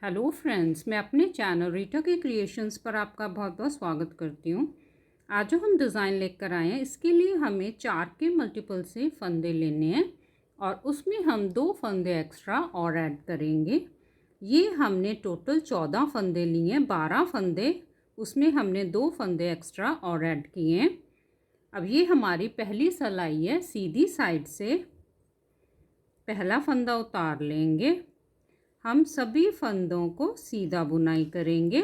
Hello friends, मैं अपने channel Rita के क्रिएशंस पर आपका बहुत बहुत स्वागत करती हूँ। आज जो हम डिज़ाइन लेकर आए हैं, इसके लिए हमें 4 के मल्टीपल से फंदे लेने हैं और उसमें हम 2 फंदे एक्स्ट्रा और ऐड करेंगे। ये हमने टोटल 14 फंदे लिए हैं, 12 फंदे, उसमें हमने 2 फंदे एक्स्ट्रा और ऐड किए हैं। अब ये हमारी पहली सिलाई है। सीधी साइड से पहला फंदा उतार लेंगे। हम सभी फंदों को सीधा बुनाई करेंगे।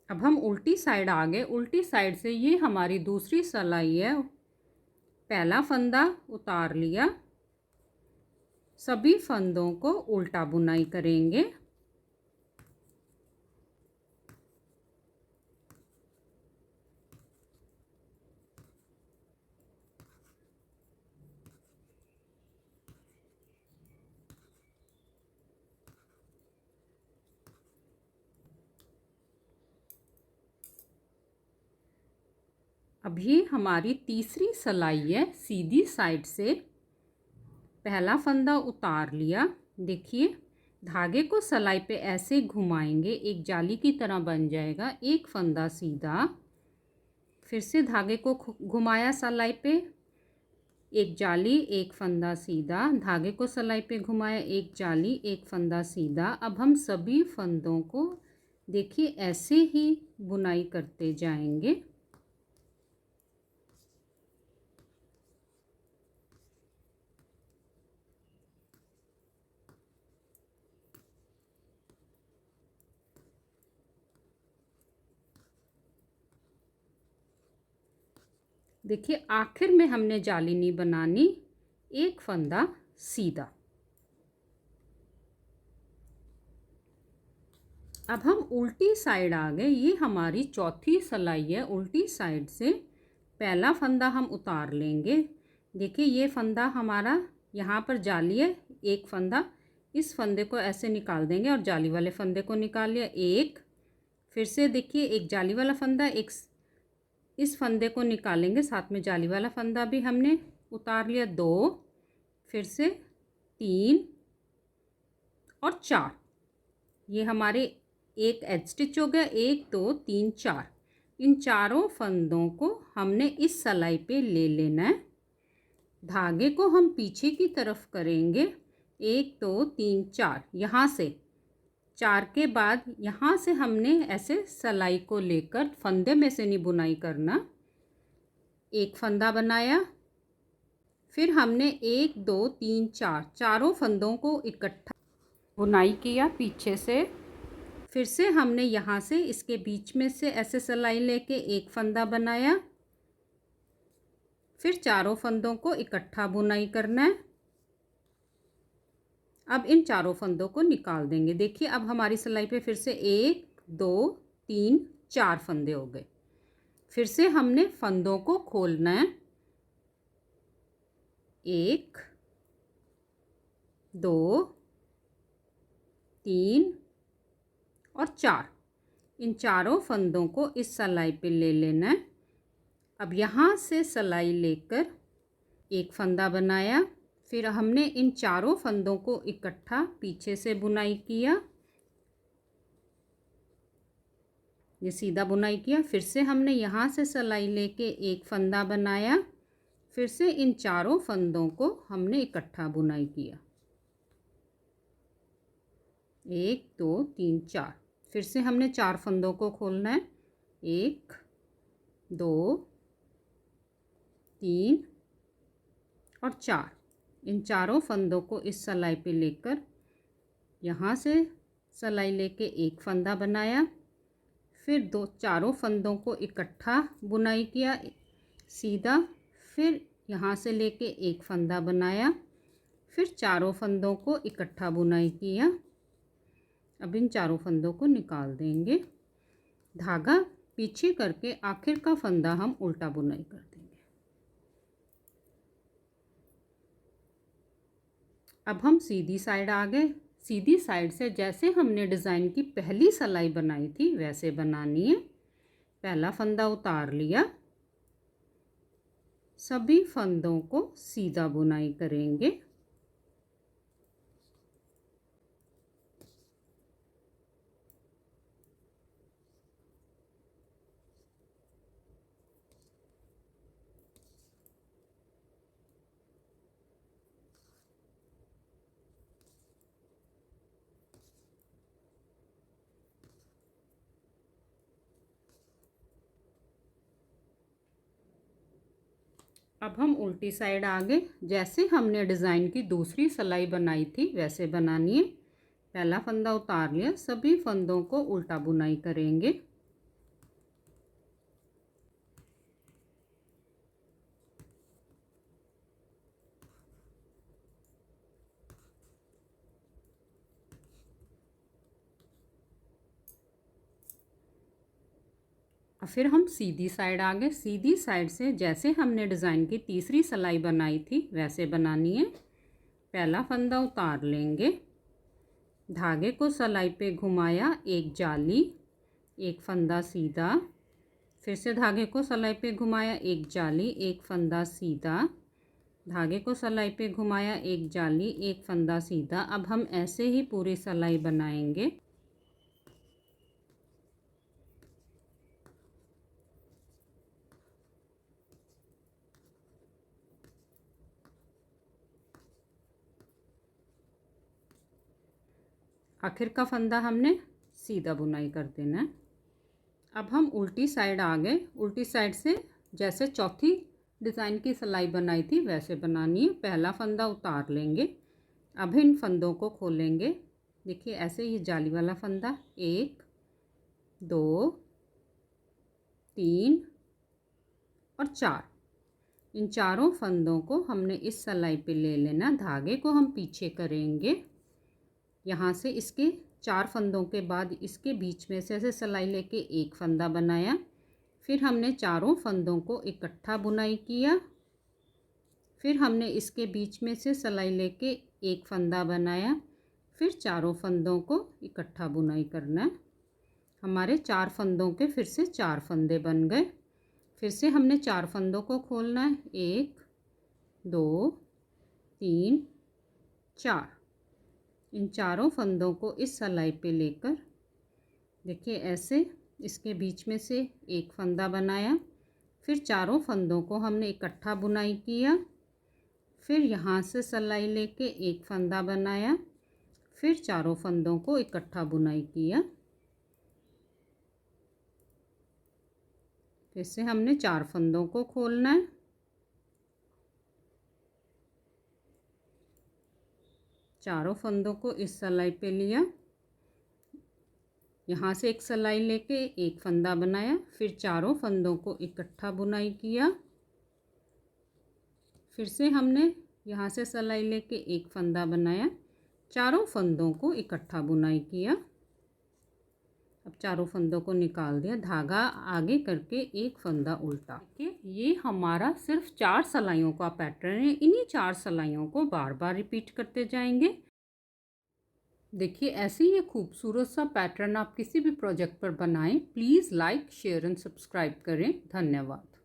अब हम उल्टी साइड आ गए। उल्टी साइड से ये हमारी दूसरी सिलाई है। पहला फंदा उतार लिया, सभी फंदों को उल्टा बुनाई करेंगे। अब ये हमारी तीसरी सिलाई है। सीधी साइड से पहला फंदा उतार लिया। देखिए, धागे को सिलाई पे ऐसे घुमाएंगे, एक जाली की तरह बन जाएगा। एक फंदा सीधा, फिर से धागे को घुमाया सिलाई पे, एक जाली, एक फंदा सीधा, धागे को सिलाई पे घुमाया, एक जाली, एक फंदा सीधा। अब हम सभी फंदों को देखिए ऐसे ही बुनाई करते जाएंगे। देखिए, आखिर में हमने जाली नहीं बनानी, एक फंदा सीधा। अब हम उल्टी साइड आ गए। ये हमारी चौथी सिलाई है। उल्टी साइड से पहला फंदा हम उतार लेंगे। देखिए, ये फंदा हमारा यहाँ पर जाली है, एक फंदा, इस फंदे को ऐसे निकाल देंगे और जाली वाले फंदे को निकाल लिया। एक, फिर से देखिए एक जाली वाला फंदा, एक इस फंदे को निकालेंगे, साथ में जाली वाला फंदा भी हमने उतार लिया। दो, फिर से तीन और चार। ये हमारे एक एज स्टिच हो गया। एक, दो, तीन, चार। इन चारों फंदों को हमने इस सिलाई पे ले लेना है। धागे को हम पीछे की तरफ करेंगे। एक, दो, तीन, चार। यहाँ से चार के बाद यहाँ से हमने ऐसे सिलाई को लेकर, फंदे में से नहीं बुनाई करना। एक फंदा बनाया, फिर हमने एक, दो, तीन, चार, चारों फंदों को इकट्ठा बुनाई किया पीछे से। फिर से हमने यहाँ से इसके बीच में से ऐसे सिलाई लेके एक फंदा बनाया, फिर चारों फंदों को इकट्ठा बुनाई करना है। अब इन चारों फंदों को निकाल देंगे। देखिए, अब हमारी सिलाई पे फिर से एक, दो, तीन, चार फंदे हो गए। फिर से हमने फंदों को खोलना है। एक, दो, तीन और चार। इन चारों फंदों को इस सिलाई पे ले लेना है। अब यहाँ से सिलाई लेकर एक फंदा बनाया, फिर हमने इन चारों फंदों को इकट्ठा पीछे से बुनाई किया। ये सीधा बुनाई किया। फिर से हमने यहाँ से सिलाई लेके एक फंदा बनाया, फिर से इन चारों फंदों को हमने इकट्ठा बुनाई किया। एक, दो, तीन, चार। फिर से हमने चार फंदों को खोलना है। एक, दो, तीन और चार। इन चारों फंदों को इस सिलाई पे लेकर यहाँ से सिलाई लेके एक फंदा बनाया, फिर दो चारों फंदों को इकट्ठा बुनाई किया सीधा, फिर यहाँ से लेके एक फंदा बनाया, फिर चारों फंदों को इकट्ठा बुनाई किया। अब इन चारों फंदों को निकाल देंगे। धागा पीछे करके आखिर का फंदा हम उल्टा बुनाई कर देंगे। अब हम सीधी साइड आ गए। सीधी साइड से जैसे हमने डिज़ाइन की पहली सिलाई बनाई थी वैसे बनानी है। पहला फंदा उतार लिया, सभी फंदों को सीधा बुनाई करेंगे। अब हम उल्टी साइड आ गए। जैसे हमने डिज़ाइन की दूसरी सिलाई बनाई थी वैसे बनानी है। पहला फंदा उतार लिया, सभी फंदों को उल्टा बुनाई करेंगे। और फिर हम सीधी साइड आ गए। सीधी साइड से जैसे हमने डिज़ाइन की तीसरी सिलाई बनाई थी वैसे बनानी है। पहला फंदा उतार लेंगे, धागे को सिलाई पे घुमाया, एक जाली, एक फंदा सीधा, फिर से धागे को सिलाई पे घुमाया, एक जाली, एक फंदा सीधा, धागे को सिलाई पे घुमाया, एक जाली, एक फंदा सीधा। अब हम ऐसे ही पूरी सिलाई बनाएंगे। आखिर का फंदा हमने सीधा बुनाई कर देना है। अब हम उल्टी साइड आ गए। उल्टी साइड से जैसे चौथी डिज़ाइन की सिलाई बनाई थी वैसे बनानी है। पहला फंदा उतार लेंगे, अब इन फंदों को खोलेंगे। देखिए ऐसे ही जाली वाला फंदा, 1 2 3 और 4। इन चारों फंदों को हमने इस सिलाई पे ले लेना। धागे को हम पीछे करेंगे, यहाँ से इसके 4 फंदों के बाद इसके बीच में से ऐसे सिलाई लेके एक फंदा बनाया। फिर हमने चारों फंदों को इकट्ठा बुनाई किया। फिर हमने इसके बीच में से सिलाई लेके एक फंदा बनाया। फिर चारों फंदों को इकट्ठा बुनाई करना है। हमारे 4 फंदों के फिर से 4 फंदे बन गए। फिर से हमने 4 फंदों को खोलना है, 1 2 3 4। इन चारों फंदों को इस सिलाई पे लेकर देखिए ऐसे इसके बीच में से एक फंदा बनाया। फिर चारों फंदों को हमने इकट्ठा बुनाई किया। फिर यहाँ से सिलाई लेके एक फंदा बनाया। फिर चारों फंदों को इकट्ठा बुनाई किया। फिर से हमने 4 फंदों को खोलना है। चारों फंदों को इस सिलाई पे लिया, यहाँ से एक सिलाई लेके एक फंदा बनाया। फिर चारों फंदों को इकट्ठा बुनाई किया। फिर से हमने यहाँ से सिलाई लेके एक फंदा बनाया, चारों फंदों को इकट्ठा बुनाई किया। अब चारों फंदों को निकाल दिया, धागा आगे करके एक फंदा उल्टा। देखिए ये हमारा सिर्फ 4 सिलाइयों का पैटर्न है। इन्हीं 4 सिलाइयों को बार बार रिपीट करते जाएंगे। देखिए ऐसे ही खूबसूरत सा पैटर्न आप किसी भी प्रोजेक्ट पर बनाएं। Please like, share and subscribe करें। धन्यवाद।